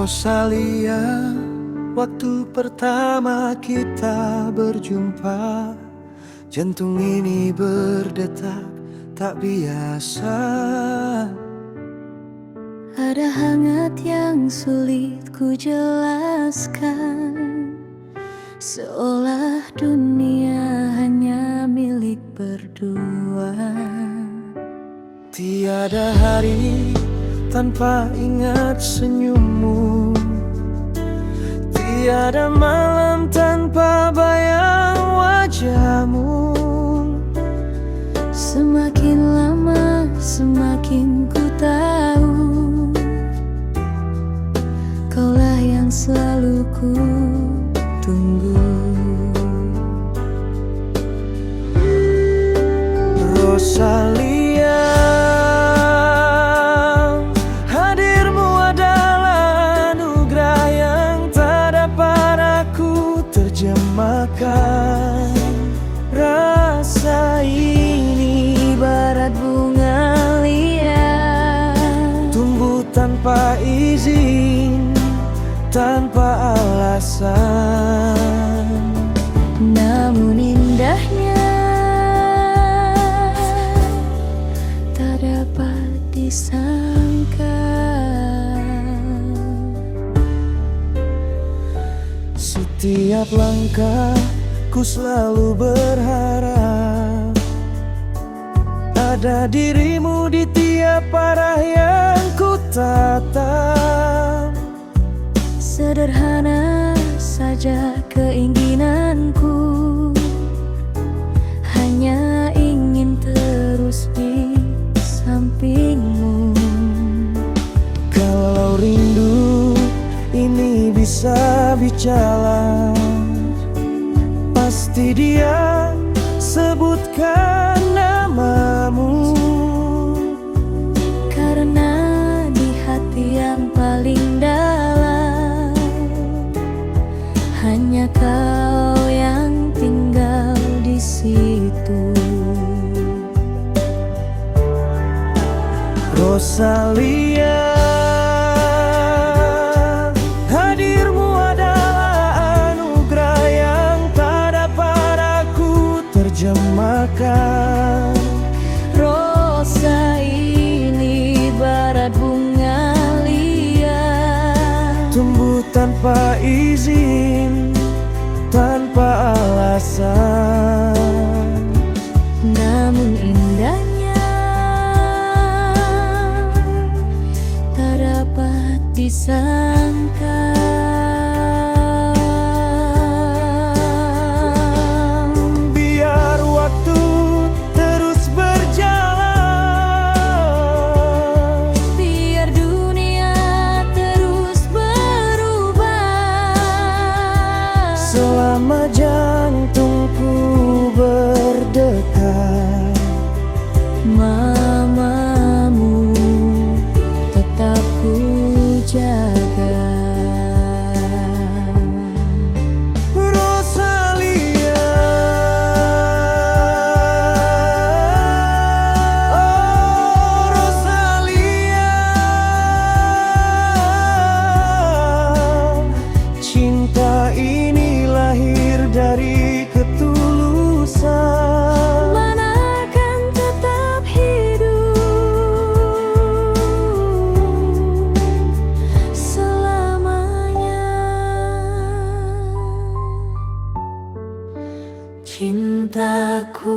Rosalia, waktu pertama kita berjumpa, jantung ini berdetak tak biasa. Ada hangat yang sulit ku jelaskan, seolah dunia hanya milik berdua. Tiada hari tanpa ingat senyummu, tiada malam tanpa bayang wajahmu. Semakin lama semakin ku tahu, kaulah yang selalu ku tunggu. Rosalia, hadirmu adalah anugerah yang tak dapat aku terjemahkan. Rasa ini Ibarat bunga liar, tumbuh tanpa izin, tanpa alasan. namun indahnya tak dapat disangka. Setiap langkah ku selalu berharap ada dirimu di tiap arah yang ku tatap. Sederhana saja keinginanku, hanya ingin terus di sampingmu. Kalau rindu ini bisa bicara, pasti dia sebutkan namamu. Karena di hati yang paling dalam, hanya kau yang tinggal di situ. Rosalia, hadirmu adalah anugerah yang tak dapat aku terjemahkan. Rosa ini ibarat bunga liar, Tumbuh tanpa izin, tanpa alasan. namun indahnya tak dapat disangka. Biar waktu terus berjalan, Biar dunia terus berubah, selama jantungku berdetak, mamamu tetap ku jaga. Rosalia, oh Rosalia, cinta ini lahir dari ketulusan. Mana akan tetap hidup selamanya. Cintaku